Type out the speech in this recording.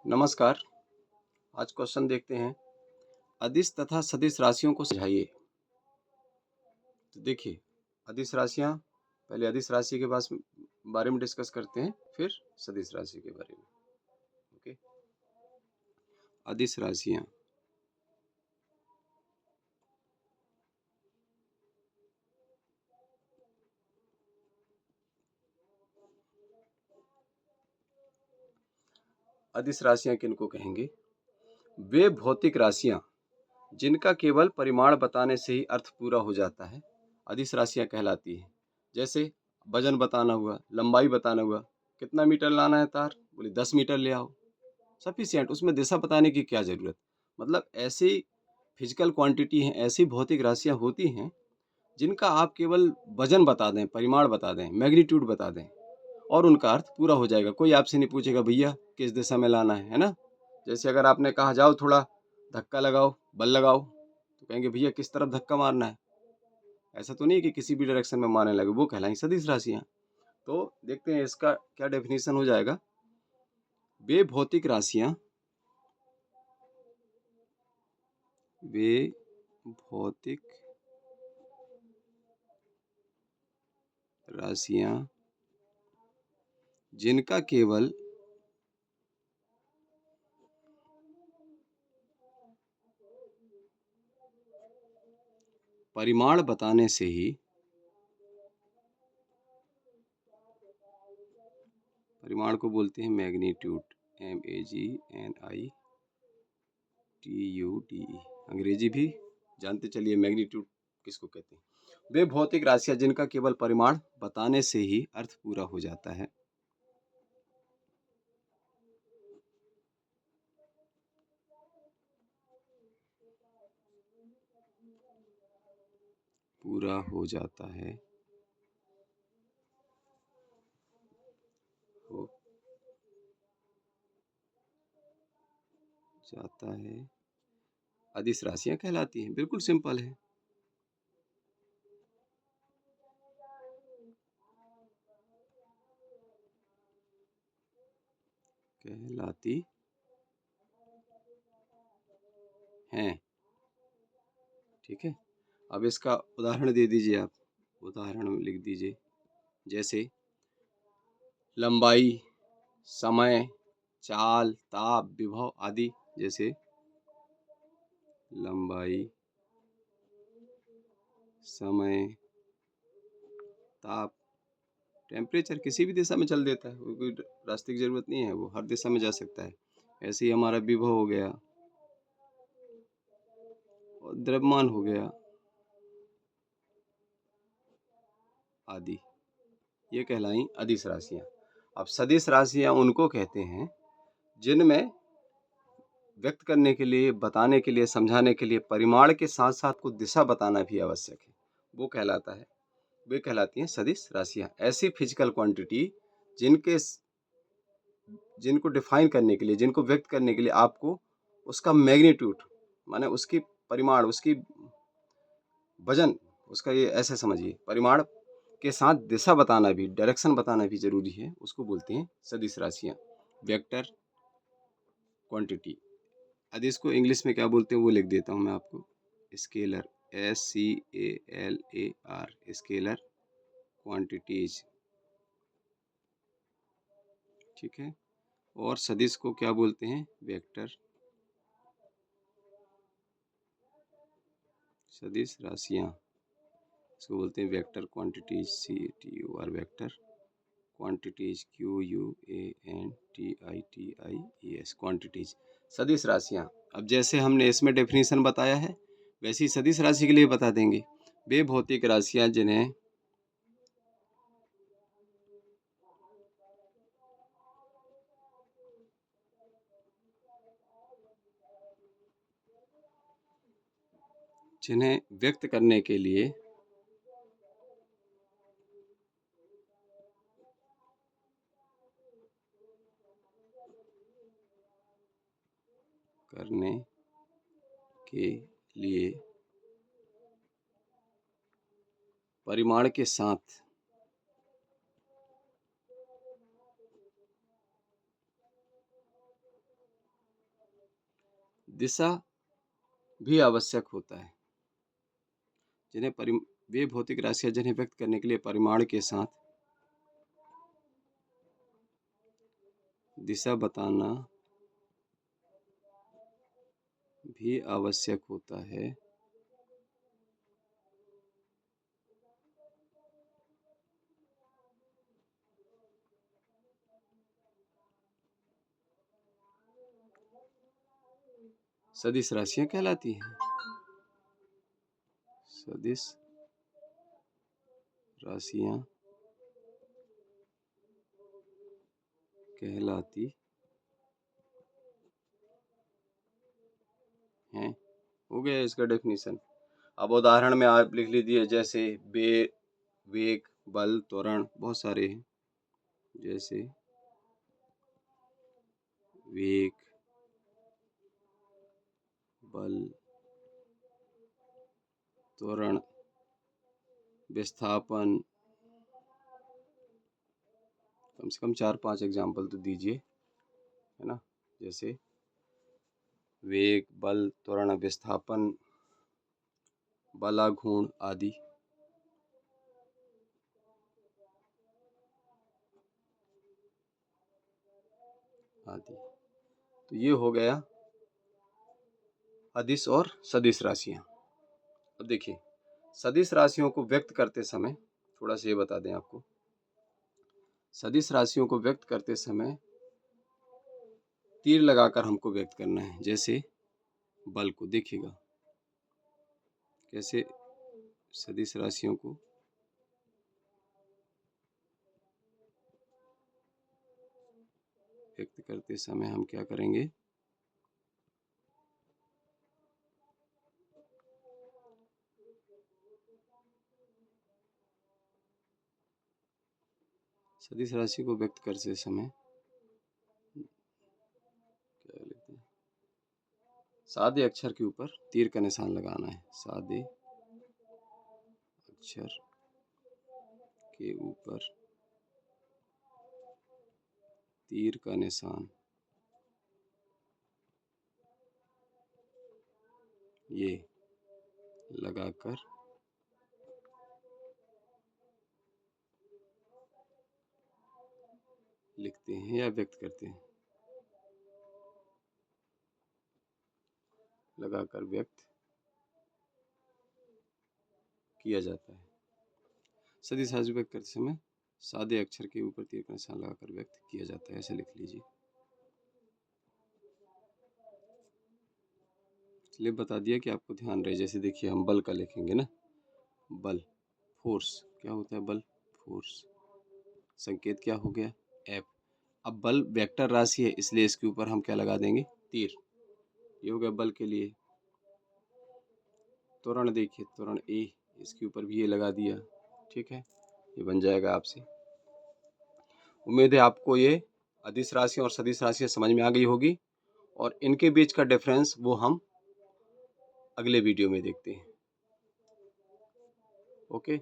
नमस्कार। आज क्वेश्चन देखते हैं। अदिश तथा सदिश राशियों को सुलझाइए। तो देखिए, अदिश राशियाँ, पहले अदिश राशि के बारे में डिस्कस करते हैं, फिर सदिश राशि के बारे में। ओके, अदिश राशियाँ। अदिश राशियाँ किनको कहेंगे? वे भौतिक राशियाँ जिनका केवल परिमाण बताने से ही अर्थ पूरा हो जाता है, अदिश राशियाँ कहलाती हैं। जैसे वजन बताना हुआ, लंबाई बताना हुआ, कितना मीटर लाना है तार? बोले 10 मीटर ले आओ, सफिशिएंट। उसमें दिशा बताने की क्या ज़रूरत? मतलब ऐसी फिजिकल क्वांटिटी हैं, ऐसी भौतिक राशियाँ होती हैं जिनका आप केवल वजन बता दें, परिमाण बता दें, मैग्नीट्यूड बता दें और उनका अर्थ पूरा हो जाएगा। कोई आपसे नहीं पूछेगा भैया किस दिशा में लाना है ना? जैसे अगर आपने कहा जाओ थोड़ा धक्का लगाओ, बल लगाओ, तो कहेंगे भैया किस तरफ धक्का मारना है? ऐसा तो नहीं कि किसी भी डायरेक्शन में मारने लगे, वो कहलाएंगी सदिश राशियाँ। तो देखते हैं इसका क्या डेफिनेशन हो जाएगा। वे भौतिक राशियाँ, वे भौतिक राशियाँ जिनका केवल परिमाण बताने से ही परिमाण को बोलते हैं मैग्नीट्यूड, MAGNITUDE। अंग्रेजी भी जानते चलिए मैग्नीट्यूड किसको कहते हैं। वे भौतिक राशियाँ जिनका केवल परिमाण बताने से ही अर्थ पूरा हो जाता है। पूरा हो जाता है, हो जाता है, अदिश राशियाँ कहलाती हैं। बिल्कुल सिंपल है। कहलाती हैं। ठीक है, अब इसका उदाहरण दे दीजिए आप, उदाहरण लिख दीजिए। जैसे लंबाई, समय, चाल, ताप, विभव आदि। जैसे लंबाई, समय, ताप, टेम्परेचर किसी भी दिशा में चल देता है, कोई रास्ते की जरूरत नहीं है, वो हर दिशा में जा सकता है। ऐसे ही हमारा विभव हो गया और द्रव्यमान हो गया आदि, ये कहलाई अदिश राशियाँ। अब सदिश राशियाँ उनको कहते हैं जिनमें व्यक्त करने के लिए, बताने के लिए, समझाने के लिए परिमाण के साथ साथ कुछ दिशा बताना भी आवश्यक है, वो कहलाता है, वे कहलाती हैं सदिश राशियाँ। ऐसी फिजिकल क्वांटिटी जिनके जिनको डिफाइन करने के लिए, जिनको व्यक्त करने के लिए आपको उसका मैग्नीट्यूड, माने उसकी परिमाण, उसकी वजन, उसका ये ऐसे समझिए, परिमाण के साथ दिशा बताना भी, डायरेक्शन बताना भी जरूरी है, उसको बोलते हैं सदिश राशियाँ, वेक्टर क्वांटिटी। अब इसको इंग्लिश में क्या बोलते हैं वो लिख देता हूँ मैं आपको। Scalar, SCALAR, scalar quantities. ठीक है, और सदिश को क्या बोलते हैं? वेक्टर, सदिश राशियाँ, इसको बोलते हैं vector quantities, CATUR, vector quantities, QUANTITIES, quantities, सदिश राशियाँ। अब जैसे हमने इसमें डेफिनेशन बताया है, वैसे ही सदिश राशि के लिए बता देंगे। वे भौतिक राशियाँ जिन्हें व्यक्त करने के लिए परिमाण के साथ दिशा भी आवश्यक होता है। वे भौतिक राशियां जिन्हें व्यक्त करने के लिए परिमाण के साथ दिशा बताना भी आवश्यक होता है। सदिश राशियां कहलाती हैं। सदिश राशियां कहलाती हैं। हो गया इसका डेफिनेशन। अब उदाहरण में आप लिख लीजिए, जैसे वेग, बल, त्वरण, बहुत सारे हैं। जैसे वेग, बल, त्वरण, विस्थापन, कम से कम 4-5 एग्जाम्पल तो दीजिए, है ना। जैसे वेग, बल, त्वरण, विस्थापन, बलाघूर्ण आदि। तो ये हो गया अदिश और सदिश राशियां। अब देखिए, सदिश राशियों को व्यक्त करते समय थोड़ा सा ये बता दें आपको, सदिश राशियों को व्यक्त करते समय तीर लगाकर हमको व्यक्त करना है। जैसे बल को देखिएगा, कैसे सदिश राशियों को व्यक्त करते समय हम क्या करेंगे, सदिश राशि को व्यक्त करते समय क्या लिखते हैं, सादे अक्षर के ऊपर तीर का निशान लगाना है। सादे अक्षर के ऊपर तीर का निशान ये लगाकर लिखते हैं या व्यक्त करते हैं, लगाकर व्यक्त किया जाता है। सदिश राशि व्यक्त करते समय सादे अक्षर के ऊपर तीर का निशान लगाकर व्यक्त किया जाता है, ऐसे लिख लीजिए। इसलिए बता दिया कि आपको ध्यान रहे। जैसे देखिए, हम बल का लिखेंगे ना, बल, फोर्स, क्या होता है बल, फोर्स, संकेत क्या हो गया, एफ। अब बल वेक्टर राशि है, इसलिए इसके ऊपर हम क्या लगा देंगे, तीर। ये हो गया बल के लिए। त्वरण देखिए, त्वरण ए, इसके ऊपर भी ये लगा दिया, ठीक है, ये बन जाएगा आपसे। उम्मीद है आपको ये अदिश राशि और सदिश राशि समझ में आ गई होगी, और इनके बीच का डिफरेंस वो हम अगले वीडियो में देखते हैं। ओके।